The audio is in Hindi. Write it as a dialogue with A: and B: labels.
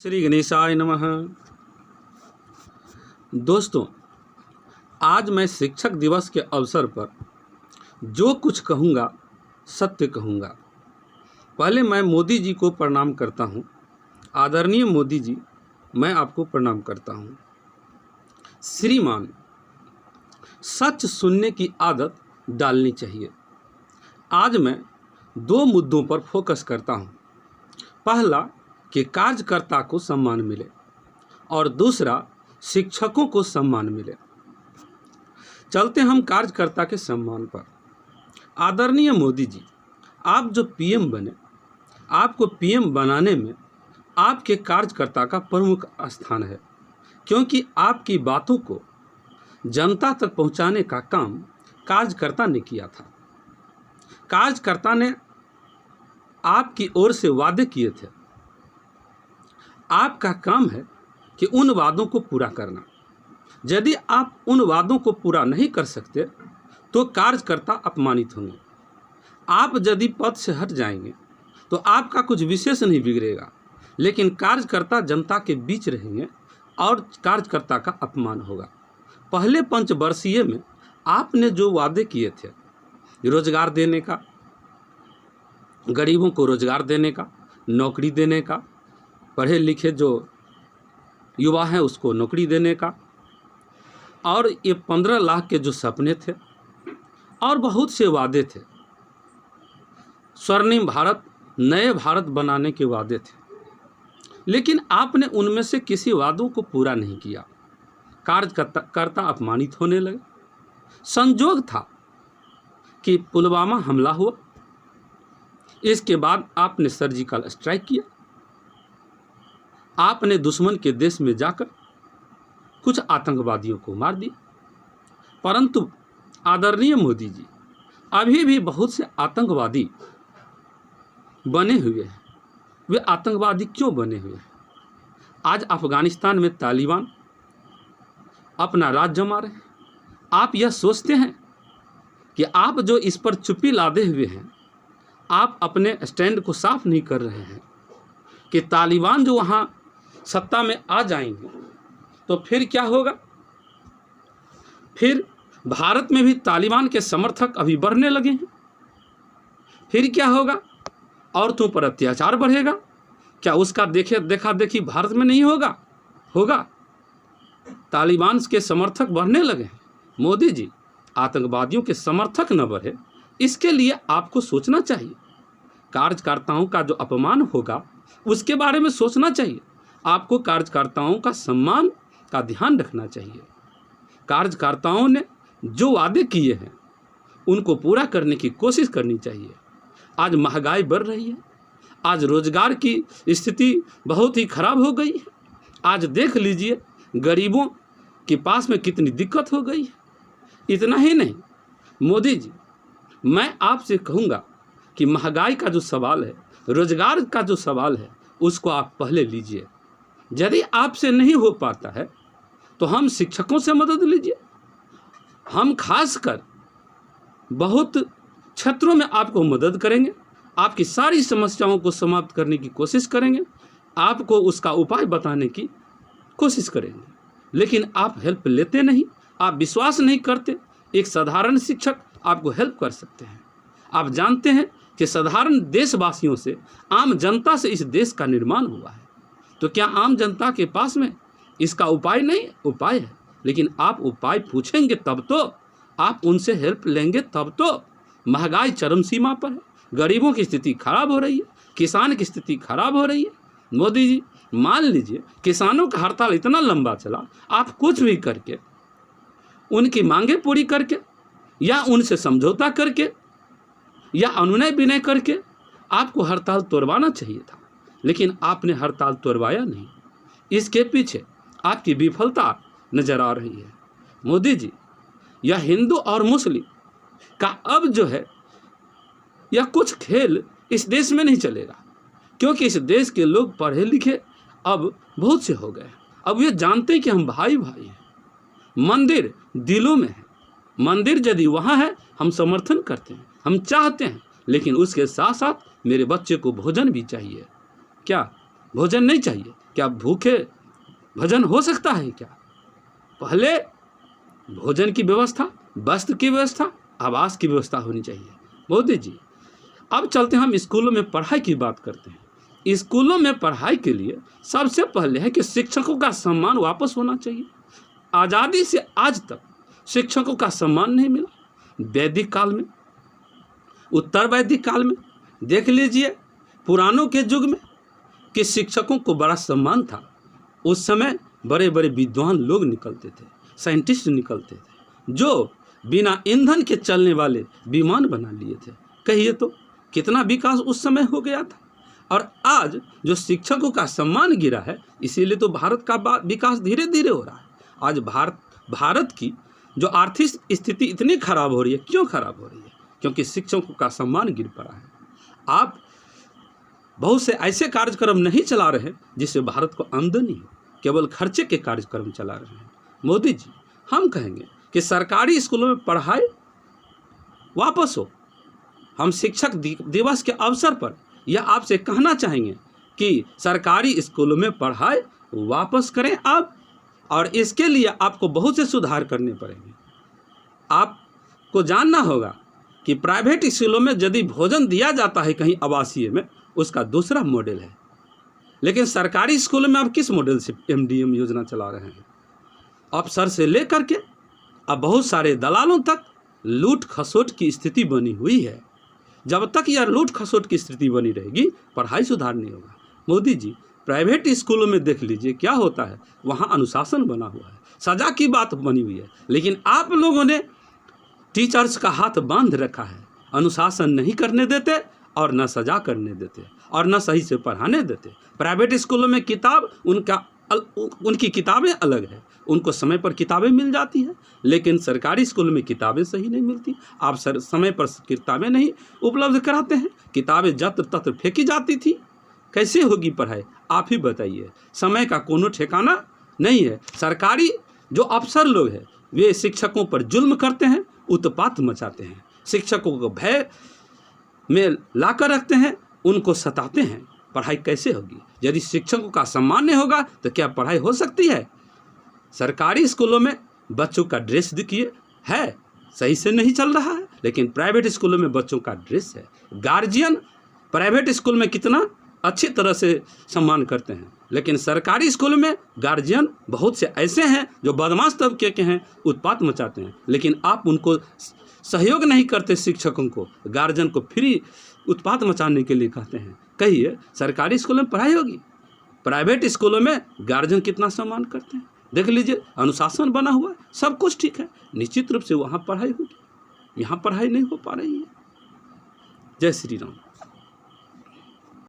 A: श्री गणेशाय नमः। दोस्तों, आज मैं शिक्षक दिवस के अवसर पर जो कुछ कहूँगा सत्य कहूँगा। पहले मैं मोदी जी को प्रणाम करता हूँ। आदरणीय मोदी जी, मैं आपको प्रणाम करता हूँ। श्रीमान, सच सुनने की आदत डालनी चाहिए। आज मैं दो मुद्दों पर फोकस करता हूँ। पहला कि कार्यकर्ता को सम्मान मिले और दूसरा शिक्षकों को सम्मान मिले। चलते हम कार्यकर्ता के सम्मान पर। आदरणीय मोदी जी, आप जो पीएम बने, आपको पीएम बनाने में आपके कार्यकर्ता का प्रमुख स्थान है, क्योंकि आपकी बातों को जनता तक पहुंचाने का काम कार्यकर्ता ने किया था। कार्यकर्ता ने आपकी ओर से वादे किए थे। आपका काम है कि उन वादों को पूरा करना। यदि आप उन वादों को पूरा नहीं कर सकते तो कार्यकर्ता अपमानित होंगे। आप यदि पद से हट जाएंगे तो आपका कुछ विशेष नहीं बिगड़ेगा, लेकिन कार्यकर्ता जनता के बीच रहेंगे और कार्यकर्ता का अपमान होगा। पहले पंचवर्षीय में आपने जो वादे किए थे, रोजगार देने का, गरीबों को रोजगार देने का, नौकरी देने का, पढ़े लिखे जो युवा हैं उसको नौकरी देने का, और ये 15 लाख के जो सपने थे और बहुत से वादे थे, स्वर्णिम भारत, नए भारत बनाने के वादे थे, लेकिन आपने उनमें से किसी वादों को पूरा नहीं किया। कार्यकर्ता अपमानित होने लगे। संजोग था कि पुलवामा हमला हुआ, इसके बाद आपने सर्जिकल स्ट्राइक किया। आपने दुश्मन के देश में जाकर कुछ आतंकवादियों को मार दिया। परंतु आदरणीय मोदी जी, अभी भी बहुत से आतंकवादी बने हुए हैं। वे आतंकवादी क्यों बने हुए हैं? आज अफगानिस्तान में तालिबान अपना राज जमा रहे हैं। आप यह सोचते हैं कि आप जो इस पर चुप्पी लादे हुए हैं, आप अपने स्टैंड को साफ नहीं कर रहे हैं कि तालिबान जो वहाँ सत्ता में आ जाएंगे तो फिर क्या होगा? फिर भारत में भी तालिबान के समर्थक अभी बढ़ने लगे हैं। फिर क्या होगा? औरतों पर अत्याचार बढ़ेगा। क्या उसका देखा देखी भारत में नहीं होगा? होगा। तालिबान के समर्थक बढ़ने लगे हैं। मोदी जी, आतंकवादियों के समर्थक न बढ़े, इसके लिए आपको सोचना चाहिए। कार्यकर्ताओं का जो अपमान होगा उसके बारे में सोचना चाहिए। आपको कार्यकर्ताओं का सम्मान का ध्यान रखना चाहिए। कार्यकर्ताओं ने जो वादे किए हैं उनको पूरा करने की कोशिश करनी चाहिए। आज महंगाई बढ़ रही है, आज रोजगार की स्थिति बहुत ही खराब हो गई है। आज देख लीजिए गरीबों के पास में कितनी दिक्कत हो गई है। इतना ही नहीं, मोदी जी, मैं आपसे कहूँगा कि महंगाई का जो सवाल है, रोजगार का जो सवाल है, उसको आप पहले लीजिए। यदि आपसे नहीं हो पाता है तो हम शिक्षकों से मदद लीजिए। हम खासकर बहुत क्षेत्रों में आपको मदद करेंगे, आपकी सारी समस्याओं को समाप्त करने की कोशिश करेंगे, आपको उसका उपाय बताने की कोशिश करेंगे। लेकिन आप हेल्प लेते नहीं, आप विश्वास नहीं करते। एक साधारण शिक्षक आपको हेल्प कर सकते हैं। आप जानते हैं कि साधारण देशवासियों से, आम जनता से इस देश का निर्माण हुआ है। तो क्या आम जनता के पास में इसका उपाय नहीं? उपाय है, लेकिन आप उपाय पूछेंगे तब तो, आप उनसे हेल्प लेंगे तब तो। महंगाई चरम सीमा पर है, गरीबों की स्थिति खराब हो रही है, किसान की स्थिति खराब हो रही है। मोदी जी, मान लीजिए किसानों का हड़ताल इतना लंबा चला, आप कुछ भी करके उनकी मांगें पूरी करके या उनसे समझौता करके या अनुनय विनय करके आपको हड़ताल तोड़वाना चाहिए था, लेकिन आपने हड़ताल तोड़वाया नहीं। इसके पीछे आपकी विफलता नजर आ रही है। मोदी जी, यह हिंदू और मुस्लिम का अब जो है यह कुछ खेल इस देश में नहीं चलेगा, क्योंकि इस देश के लोग पढ़े लिखे अब बहुत से हो गए। अब ये जानते हैं कि हम भाई भाई हैं। मंदिर दिलों में है। मंदिर यदि वहाँ है, हम समर्थन करते हैं, हम चाहते हैं, लेकिन उसके साथ साथ मेरे बच्चे को भोजन भी चाहिए। क्या भोजन नहीं चाहिए? क्या भूखे भजन हो सकता है क्या? पहले भोजन की व्यवस्था, वस्त्र की व्यवस्था, आवास की व्यवस्था होनी चाहिए। मोदी जी, अब चलते हैं हम स्कूलों में पढ़ाई की बात करते हैं। स्कूलों में पढ़ाई के लिए सबसे पहले है कि शिक्षकों का सम्मान वापस होना चाहिए। आज़ादी से आज तक शिक्षकों का सम्मान नहीं मिला। वैदिक काल में, उत्तर वैदिक काल में देख लीजिए, पुरानों के युग में कि शिक्षकों को बड़ा सम्मान था। उस समय बड़े बड़े विद्वान लोग निकलते थे, साइंटिस्ट निकलते थे, जो बिना ईंधन के चलने वाले विमान बना लिए थे। कहिए तो कितना विकास उस समय हो गया था। और आज जो शिक्षकों का सम्मान गिरा है, इसीलिए तो भारत का विकास धीरे धीरे हो रहा है। आज भारत की जो आर्थिक स्थिति इतनी खराब हो रही है, क्यों खराब हो रही है? क्योंकि शिक्षकों का सम्मान गिर पड़ा है। आप बहुत से ऐसे कार्यक्रम नहीं चला रहे जिससे भारत को आमदनी हो, केवल खर्चे के कार्यक्रम चला रहे हैं। मोदी जी, हम कहेंगे कि सरकारी स्कूलों में पढ़ाई वापस हो। हम शिक्षक दिवस के अवसर पर यह आपसे कहना चाहेंगे कि सरकारी स्कूलों में पढ़ाई वापस करें आप, और इसके लिए आपको बहुत से सुधार करने पड़ेंगे। आपको जानना होगा कि प्राइवेट स्कूलों में यदि भोजन दिया जाता है कहीं आवासीय में, उसका दूसरा मॉडल है, लेकिन सरकारी स्कूलों में आप किस मॉडल से MDM योजना चला रहे हैं? अफसर से लेकर के अब बहुत सारे दलालों तक लूट खसोट की स्थिति बनी हुई है। जब तक यह लूट खसोट की स्थिति बनी रहेगी, पढ़ाई सुधार नहीं होगा। मोदी जी, प्राइवेट स्कूलों में देख लीजिए क्या होता है, वहाँ अनुशासन बना हुआ है, सजा की बात बनी हुई है, लेकिन आप लोगों ने टीचर्स का हाथ बांध रखा है। अनुशासन नहीं करने देते और न सजा करने देते और न सही से पढ़ाने देते। प्राइवेट स्कूलों में किताब उनकी किताबें अलग है, उनको समय पर किताबें मिल जाती हैं, लेकिन सरकारी स्कूल में किताबें सही नहीं मिलती। आप समय पर किताबें नहीं उपलब्ध कराते हैं, किताबें जत्र तत्र फेंकी जाती थी। कैसे होगी पढ़ाई, आप ही बताइए। समय का कोनो ठिकाना नहीं है। सरकारी जो अफसर लोग हैं वे शिक्षकों पर जुल्म करते हैं, उत्पात मचाते हैं, शिक्षकों को भय में लाकर रखते हैं, उनको सताते हैं। पढ़ाई कैसे होगी? यदि शिक्षकों का सम्मान नहीं होगा तो क्या पढ़ाई हो सकती है? सरकारी स्कूलों में बच्चों का ड्रेस देखिए है, सही से नहीं चल रहा है, लेकिन प्राइवेट स्कूलों में बच्चों का ड्रेस है। गार्जियन प्राइवेट स्कूल में कितना अच्छी तरह से सम्मान करते हैं, लेकिन सरकारी स्कूल में गार्जियन बहुत से ऐसे हैं जो बदमाश तबके के हैं, उत्पात मचाते हैं, लेकिन आप उनको सहयोग नहीं करते। शिक्षकों को, गार्जियन को फ्री उत्पात मचाने के लिए कहते हैं। कहिए, सरकारी स्कूलों में पढ़ाई होगी? प्राइवेट स्कूलों में गार्जियन कितना सम्मान करते हैं, देख लीजिए। अनुशासन बना हुआ है, सब कुछ ठीक है, निश्चित रूप से वहाँ पढ़ाई होगी, यहाँ पढ़ाई नहीं हो पा रही है। जय श्री राम।